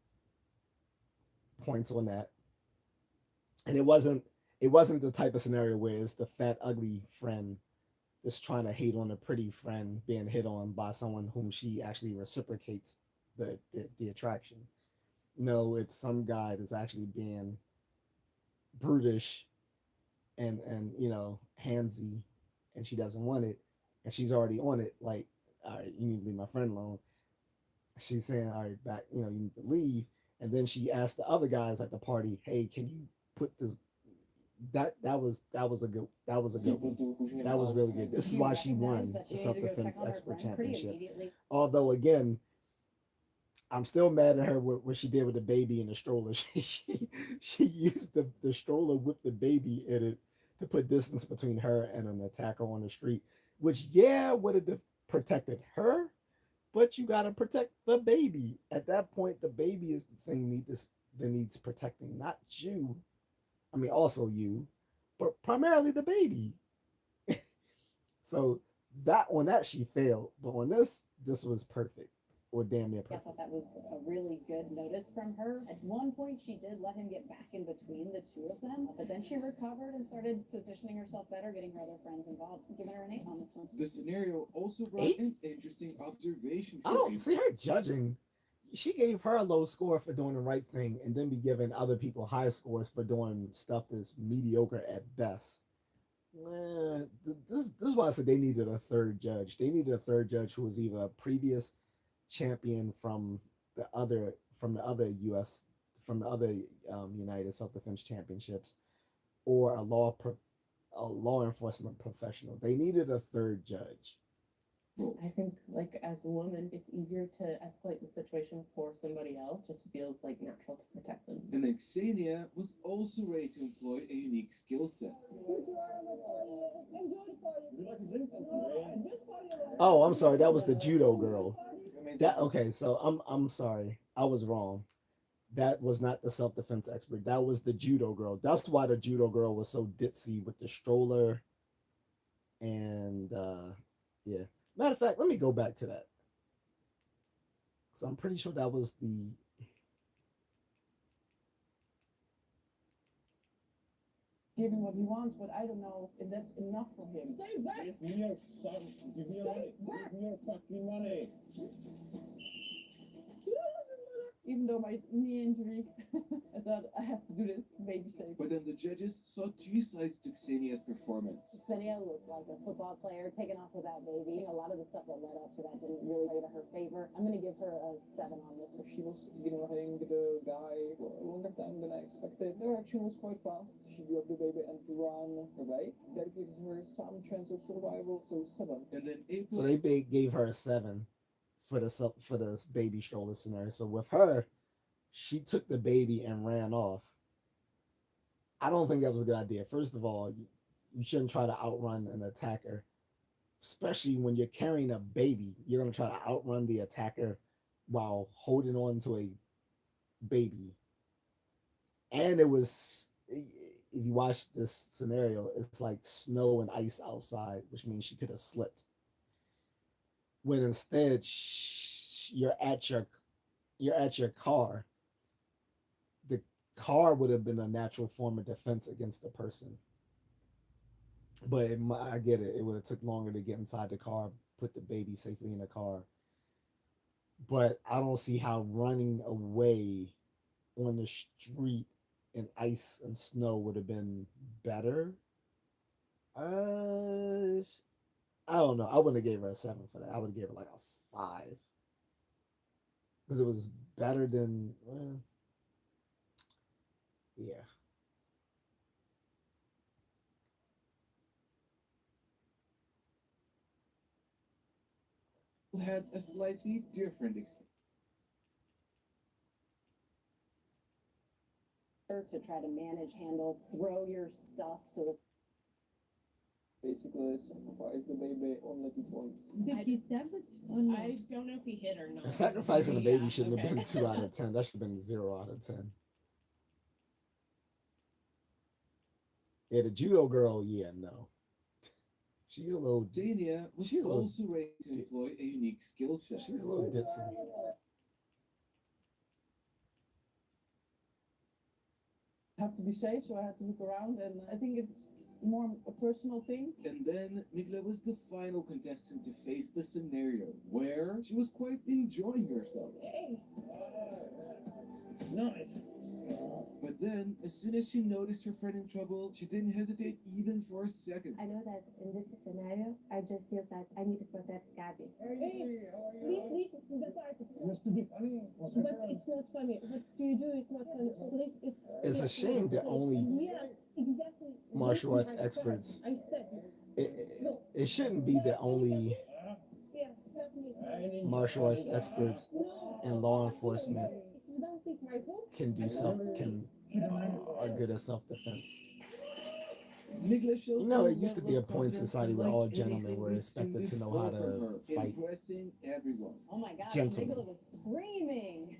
Points on that. And it wasn't the type of scenario where it's the fat, ugly friend that's trying to hate on a pretty friend being hit on by someone whom she actually reciprocates the attraction. No, it's some guy that's actually being brutish and handsy, and she doesn't want it, and she's already on it. Like, all right, you need to leave my friend alone. She's saying, all right, back, you need to leave. And then she asked the other guys at the party, hey, can you put this? That was a good one. That was really good. This is why she won the self-defense expert championship. Although again, I'm still mad at her what she did with the baby in the stroller. She used the stroller with the baby in it to put distance between her and an attacker on the street, which would have protected her, but you got to protect the baby. At that point, the baby is the thing that needs protecting, not you. I mean, also you, but primarily the baby. So on that she failed, but on this was perfect, or damn near I perfect. thought that was a really good notice from her. At one point, she did let him get back in between the two of them, but then she recovered and started positioning herself better, getting her other friends involved, giving her an 8 on this one. The scenario also brought an interesting observation. I don't see her judging. She gave her a low score for doing the right thing, and then be giving other people high scores for doing stuff that's mediocre at best. This is why I said they needed a third judge. They needed a third judge who was either a previous champion from the other United Self-Defense Championships, or a law enforcement professional. They needed a third judge. I think, like, as a woman, it's easier to escalate the situation for somebody else. Just feels like natural to protect them. And then Xenia was also ready to employ a unique skill set. Oh, I'm sorry. That was the judo girl. So I'm sorry. I was wrong. That was not the self-defense expert. That was the judo girl. That's why the judo girl was so ditzy with the stroller and Yeah. Matter of fact, let me go back to that. So I'm pretty sure that was the Given what he wants, but I don't know if that's enough for him. Stay back! Give me your son. Give me your money. Give me your fucking money. Even though my knee injury, I thought I have to do this, baby safe. But then the judges saw two sides to Xenia's performance. Xenia looked like a football player taken off without baby. A lot of the stuff that led up to that didn't really play to her favor. I'm going to give her a 7 on this. So she was ignoring the guy for a longer time than I expected. Her action was quite fast. She grabbed the baby and ran away. That gives her some chance of survival, so 7. And then so April. they gave her a 7 for the baby stroller scenario. So with her, she took the baby and ran off. I don't think that was a good idea. First of all, you shouldn't try to outrun an attacker, especially when you're carrying a baby. You're gonna try to outrun the attacker while holding on to a baby. And it was, if you watch this scenario, it's like snow and ice outside, which means she could have slipped. When instead you're at your car. The car would have been a natural form of defense against the person. But I get it. It would have took longer to get inside the car, put the baby safely in the car. But I don't see how running away on the street in ice and snow would have been better. I don't know. I wouldn't have gave her a 7 for that. I would have gave her like a 5 because it was better than. Yeah. Had a slightly different experience. To try to manage, handle, throw your stuff so that Basically, sacrifice the baby on little points. I don't know if he hit or not. Sacrificing a Maybe, baby yeah, shouldn't have okay. been 2 out of 10. That should have been 0 out of 10. Yeah, the judo girl, yeah, no. She's a little. Xenia was she's a little, also ready to employ a unique skill set. she's a little ditzy. Have to be safe, so I have to look around, and I think it's more a personal thing. And then Migla was the final contestant to face the scenario where she was quite enjoying herself. Nice. But then, as soon as she noticed her friend in trouble, she didn't hesitate even for a second. I know that in this scenario, I just feel that I need to protect Gabby. Hey, please leave the party. Just to be funny. But it's not funny. What you do is not funny. So please, It's a shame that only yes, exactly. martial arts experts. I said. It shouldn't be that only Yeah, help me. martial arts experts and law enforcement You don't think my vote? are good at self-defense. Migla showed It used to be a point in society where all gentlemen were expected to know how to fight. Impressing everyone. oh my god, Gentlemen. Nicola was screaming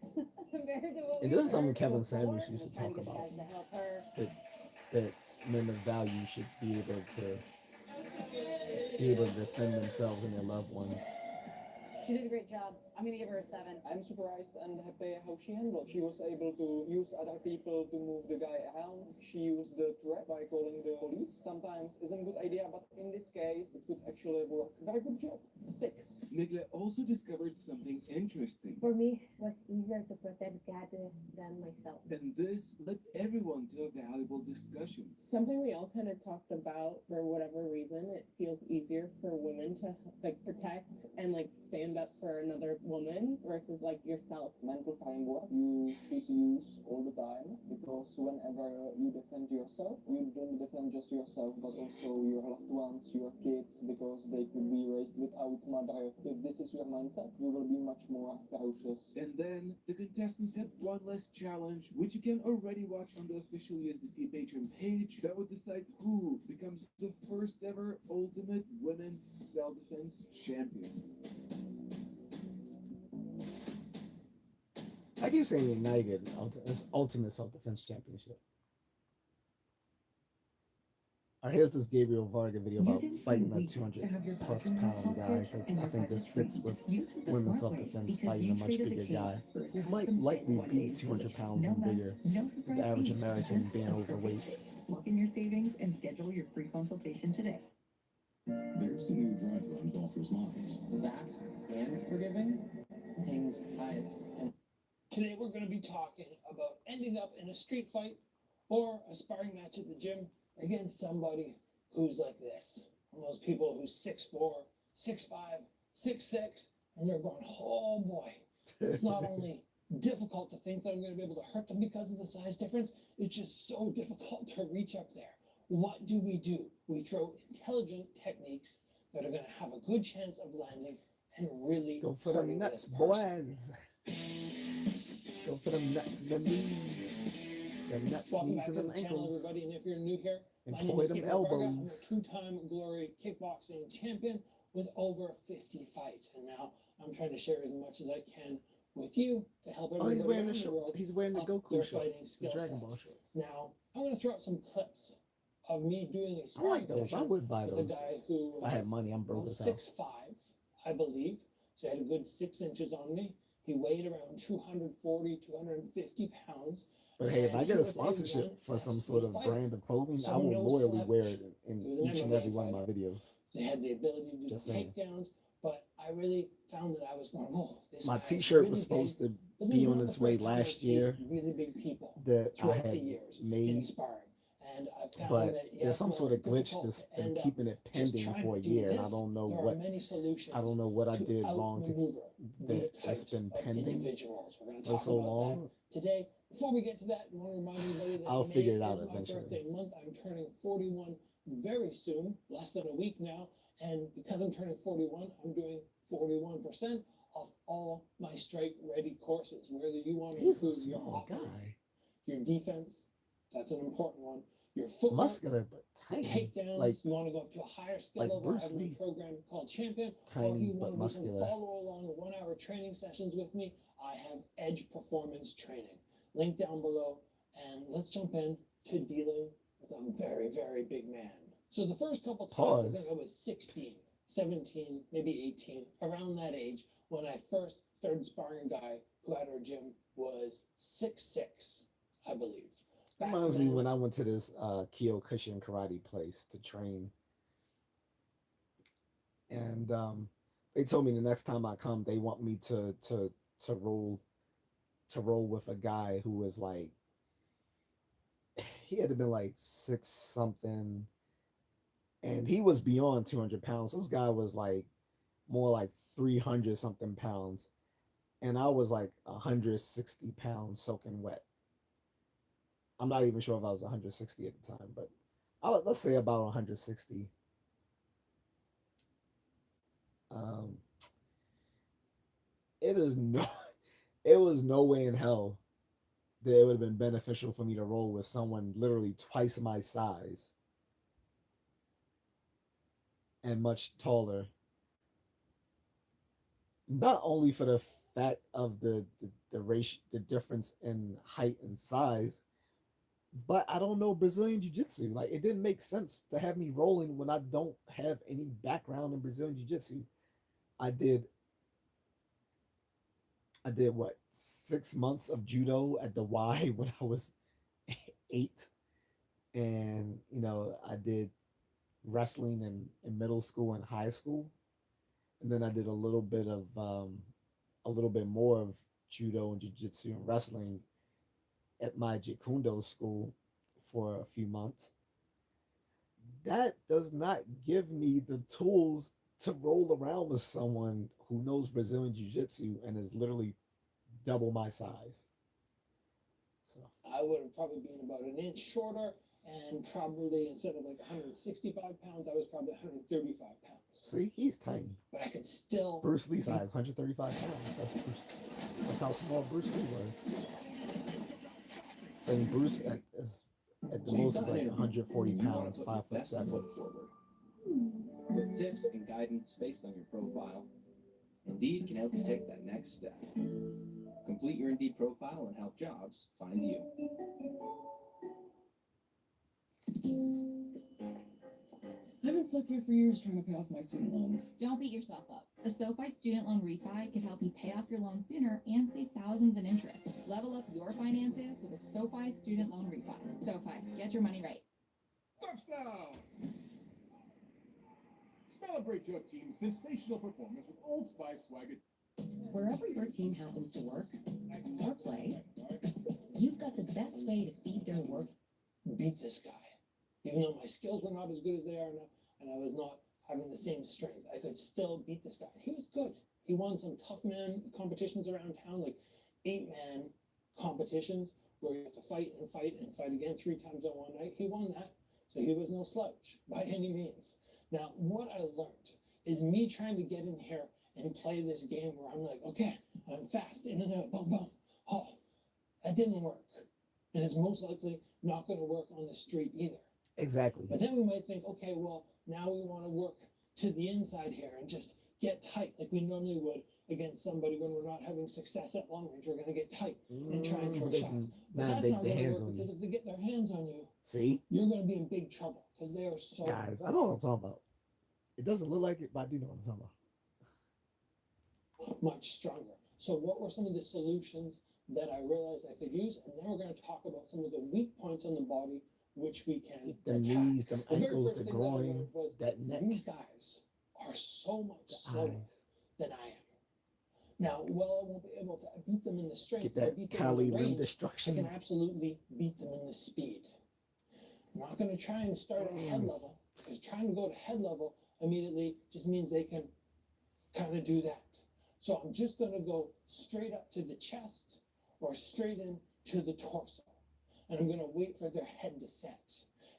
compared to what And we this is something heard Kevin before. Samuels used to Trying talk get you about. guys to help her. That men of value should be able to defend themselves and their loved ones. She did a great job. I'm gonna give her a 7. I'm surprised and happy how she handled. She was able to use other people to move the guy around. She used the threat by calling the police. Sometimes isn't a good idea, but in this case, it could actually work. Very good job. 6. Migla also discovered something interesting. For me, it was easier to protect Gabby than myself. And this led everyone to a valuable discussion. Something we all kind of talked about for whatever reason, it feels easier for women to like protect and like stand up for another woman versus like yourself. Mental framework you should use all the time, because whenever you defend yourself, you don't defend just yourself, but also your loved ones, your kids, because they could be raised without mother. If this is your mindset, you will be much more ferocious. And then the contestants had one last challenge, which you can already watch on the official USDC Patreon page, that would decide who becomes the first ever Ultimate Women's Self-Defense Champion. I keep saying United Ultimate Self-Defense Championship. Here's this Gabriel Varga video about fighting a 200+ pound guy, because I think this fits with women's self-defense, fighting a much bigger guy who might likely be 200 pounds and bigger, with the average American being overweight. Lock in your savings and schedule your free consultation today. There's a new driver on golfers' minds. Fast and forgiving, King's highest. And today we're going to be talking about ending up in a street fight or a sparring match at the gym against somebody who's like this. One of those people who's 6'4", 6'5", 6'6", and you're going, oh boy. It's not only difficult to think that I'm going to be able to hurt them because of the size difference, it's just so difficult to reach up there. What do? We throw intelligent techniques that are going to have a good chance of landing and really go for them nuts, boys. Go for them nuts, them knees. Them nuts, Welcome knees, back and to them the channel, ankles. everybody. And if you're new here, my name Employ is them Gabriel Varga. I'm elbows. a two-time Glory kickboxing champion with over 50 fights. And now I'm trying to share as much as I can with you to help everybody He's wearing around the the short. world. He's wearing the up Goku their fighting shorts, the skill Dragon set. Ball shorts. Now, I'm going to throw out some clips of me doing a I sparring like those. I session would buy with those. a guy who If I had money, I'm broke was as hell. 6'5", I believe. So he had a good 6 inches on me. He weighed around 240, 250 pounds. But hey, if And I he get a was a sponsorship for some UFC sort of fighter. brand of clothing, So I will no loyally slouch. wear it in He was an each and MMA every one of my fighter. videos. They had the ability to do Just saying. takedowns, but I really found that I was going, oh, this My guy's T-shirt really was supposed big, to but this be is on not its the way first time I've last year faced really big people that I throughout the had years in made, sparring. And I found but that, yes, there's some while sort of it's glitch difficult that's to been end up keeping it just pending trying for a to do year, and I this, don't know there are what many solutions I to did wrong to outmaneuver these that it's types been of pending individuals. We're going to for talk so about long. that today. Before we get to that, I want to remind everybody that I'll May figure it is out my eventually. birthday month. I'm turning 41 very soon, less than a week now. And because I'm turning 41, I'm doing 41% of all my strike ready courses. Whether you want to He's a improve your small offense, guy. your defense, that's an important one. Your footwork, Muscular but tiny, takedowns, like you want to go up to a higher skill like level. I Bruce have a Lee. program called Champion. Or if Tiny you but want to do some muscular. follow along 1-hour training sessions with me, I have Edge Performance Training. Link down below. And let's jump in to dealing with a very, very big man. So the first couple times, I Pause. think I was 16, 17, maybe 18, around that age, when I first started sparring a guy who at our gym was 6'6", I believe. Back Reminds me then, when I went to this Kyokushin karate place to train, and they told me the next time I come, they want me to roll with a guy who was like, he had to been like 6 something, and he was beyond 200 pounds. This guy was like more like 300 something pounds, and I was like 160 pounds soaking wet. I'm not even sure if I was 160 at the time, but let's say about 160. It was no way in hell that it would have been beneficial for me to roll with someone literally twice my size and much taller. Not only for the fact of the difference in height and size, but I don't know Brazilian Jiu-Jitsu. Like, it didn't make sense to have me rolling when I don't have any background in Brazilian Jiu-Jitsu. I did what, 6 months of judo at the Y when I was 8, and I did wrestling in middle school and high school, and then I did a little bit more of judo and jiu-jitsu and wrestling at my Jikundo school for a few months. That does not give me the tools to roll around with someone who knows Brazilian Jiu-Jitsu and is literally double my size. So I would have probably been about an inch shorter, and probably instead of like 165 pounds, I was probably 135 pounds. see, he's tiny. But I could still. Bruce Lee size, 135 pounds. That's how small Bruce Lee was. And Bruce at the most was like 140 pounds, 5'7". With tips and guidance based on your profile, Indeed can help you take that next step. Complete your Indeed profile and help jobs find you. been stuck here for years trying to pay off my student loans. Don't beat yourself up. A SoFi student loan refi could help you pay off your loan sooner and save thousands in interest. Level up your finances with a SoFi student loan refi. SoFi, get your money right. Touchdown! Celebrate your team's sensational performance with Old Spice Swagger. Wherever your team happens to work or play, you've got the best way to feed their work. Beat this guy. Even though my skills were not as good as they are now, and I was not having the same strength, I could still beat this guy. He was good. He won some tough man competitions around town, like 8-man competitions, where you have to fight and fight and fight again 3 times in one night. He won that, so he was no slouch by any means. Now, what I learned is me trying to get in here and play this game where I'm like, okay, I'm fast, in and out, boom, boom. Oh, that didn't work. And it's most likely not going to work on the street either. Exactly. But then we might think, okay, well, now we want to work to the inside here and just get tight like we normally would against somebody when we're not having success at long range. We're going to get tight and try and throw shots. But that's not going to work because if they get their hands on you, see, you're going to be in big trouble because they are so. Guys, I know what I'm talking about. It doesn't look like it, but I do know what I'm talking about. Much stronger. So what were some of the solutions that I realized I could use? And then we're going to talk about some of the weak points on the body which we can The attack. knees, the very ankles, first the thing that I groin, learned was that neck, these guys are so much the slower eyes. than I am. Now, while I won't be able to beat them in the strength, Get or that beat them Cali in the limb range, I destruction. can absolutely beat them in the speed. I'm not going to try and start at head level, because trying to go to head level immediately just means they can kind of do that. So I'm just going to go straight up to the chest or straight in to the torso. And I'm going to wait for their head to set.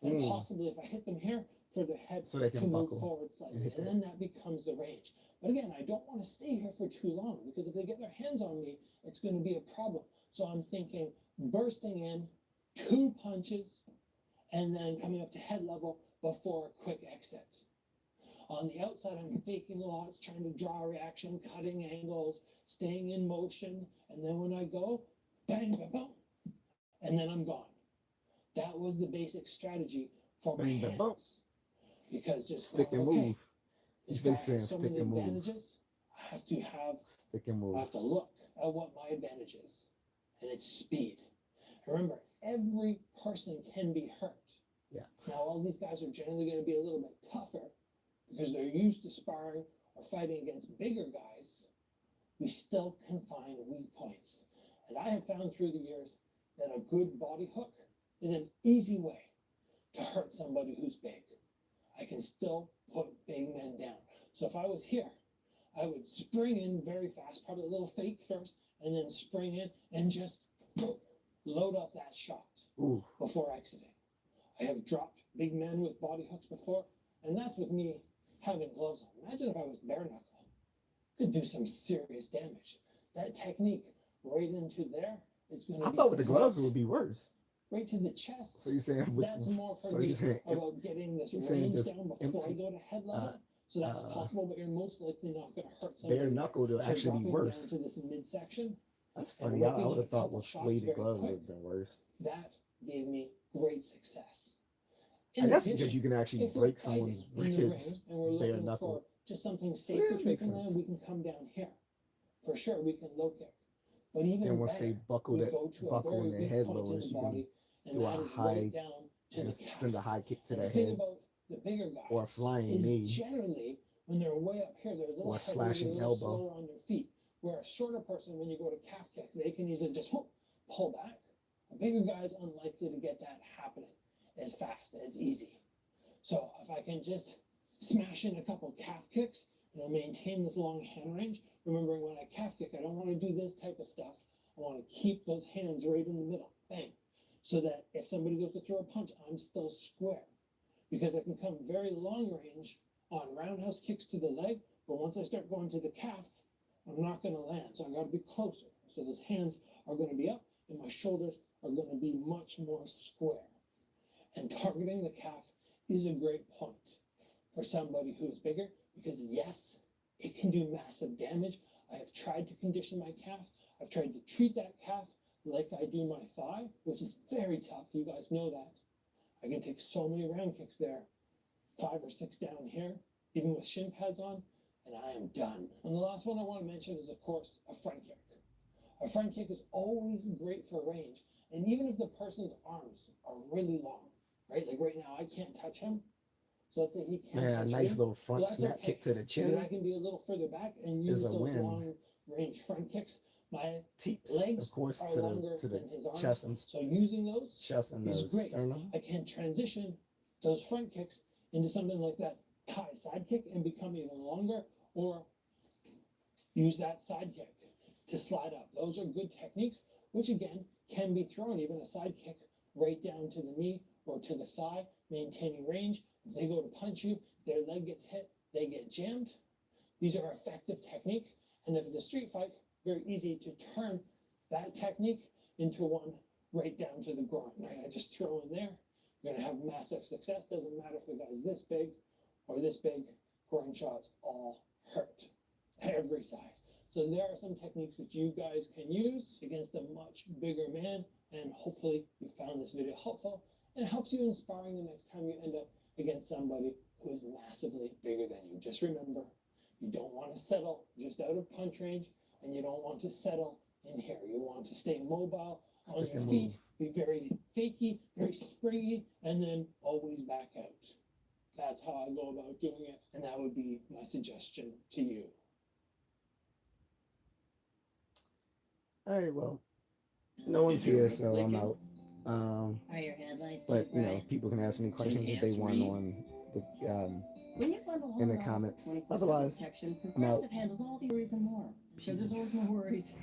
And possibly if I hit them here, for their head So they can to move buckle forward slightly. and hit And then that becomes the range. But again, I don't want to stay here for too long because if they get their hands on me, it's going to be a problem. So I'm thinking bursting in, 2 punches, and then coming up to head level before a quick exit. On the outside, I'm faking lots, trying to draw a reaction, cutting angles, staying in motion, and then when I go, bang, bang, boom, and then I'm gone. That was the basic strategy for my Bang, bang, boom. hands. Because just Stick and okay, move. this He's guy basically saying has so stick many and move. advantages. I have to have Stick and move. I have to look at what my advantage is, and it's speed. Remember, every person can be hurt. Yeah. Now, all these guys are generally going to be a little bit tougher because they're used to sparring or fighting against bigger guys. We still can find weak points. And I have found through the years that a good body hook is an easy way to hurt somebody who's big. I can still put big men down. So if I was here, I would spring in very fast, probably a little fake first, and then spring in and just load up that shot before exiting. I have dropped big men with body hooks before, and that's with me having gloves on. Imagine if I was bare knuckle. Could do some serious damage. That technique right into there, it's going to I be thought with the gloves it great. would be worse. Right to the chest. So you're saying with, That's more for so me you're saying, about getting this you're saying range just down before I empty, go to head level. So that's possible, but you're most likely not going to hurt somebody. bare knuckle to So actually be dropping worse. down to this midsection. That's and funny. I working would a have thought couple with shots weighted very gloves would quick. have been worse. That gave me great success. And that's because you can actually if we're break fighting someone's in the ring ribs and we're bare looking knuckle. for just something safe Yeah, which we makes can land, sense. we can come down here. For sure, we can low kick. But even Then once better, they buckle we that go to a buckle very in their weak head point in lowers, the you can body, and do that a is high right down to and the calf. send a high kick to And their the thing head about the bigger guys or a flying is knee generally when they're way up here, they're a little or a heavier, slashing a little elbow. slower on their feet. Where a shorter person, when you go to calf kick, they can easily just pull back. A bigger guy is unlikely to get that happening as fast, as easy. So if I can just smash in a couple calf kicks and I'll maintain this long hand range, remembering when I calf kick, I don't want to do this type of stuff. I want to keep those hands right in the middle, bang, so that if somebody goes to throw a punch, I'm still square. Because I can come very long range on roundhouse kicks to the leg, but once I start going to the calf, I'm not going to land. So I got to be closer. So those hands are going to be up and my shoulders are going to be much more square. And targeting the calf is a great point for somebody who is bigger because yes, it can do massive damage. I have tried to condition my calf. I've tried to treat that calf like I do my thigh, which is very tough. You guys know that. I can take so many round kicks there 5 or 6 down here, even with shin pads on, and I am done. And the last one I want to mention is, of course, a front kick. A front kick is always great for range. And even if the person's arms are really long, right? Like right now, I can't touch him. So let's say he can't Man, a touch nice me. little front Well, that's snap okay, kick to the because I chin can be a little further back and use is a those win. long range front kicks. My Teeps, legs of course, are to longer the than his arms. chest and So using those chest and is the great. sternum. I can transition those front kicks into something like that Thai side kick and become even longer, or use that side kick to slide up. Those are good techniques, which again can be thrown, even a side kick right down to the knee or to the thigh, maintaining range. If they go to punch you, their leg gets hit, they get jammed. These are effective techniques. And if it's a street fight, very easy to turn that technique into one right down to the groin, right? I just throw in there, you're gonna have massive success. Doesn't matter if the guy's this big or this big, groin shots all hurt, every size. So there are some techniques which you guys can use against a much bigger man, and hopefully you found this video helpful and it helps you inspiring the next time you end up against somebody who is massively bigger than you. Just remember, you don't want to settle just out of punch range, and you don't want to settle in here. You want to stay mobile on your feet, be very fakey, very springy, and then always back out. That's how I go about doing it, and that would be my suggestion to you. All right, well, no one's here, so I'm out. Are your headlights But too you know, bright? people can ask me questions if they want on the When you bundle in the home comments. 24/7 Otherwise, protection, I'm out. Progressive handles all the worries and more. Because there's always more worries.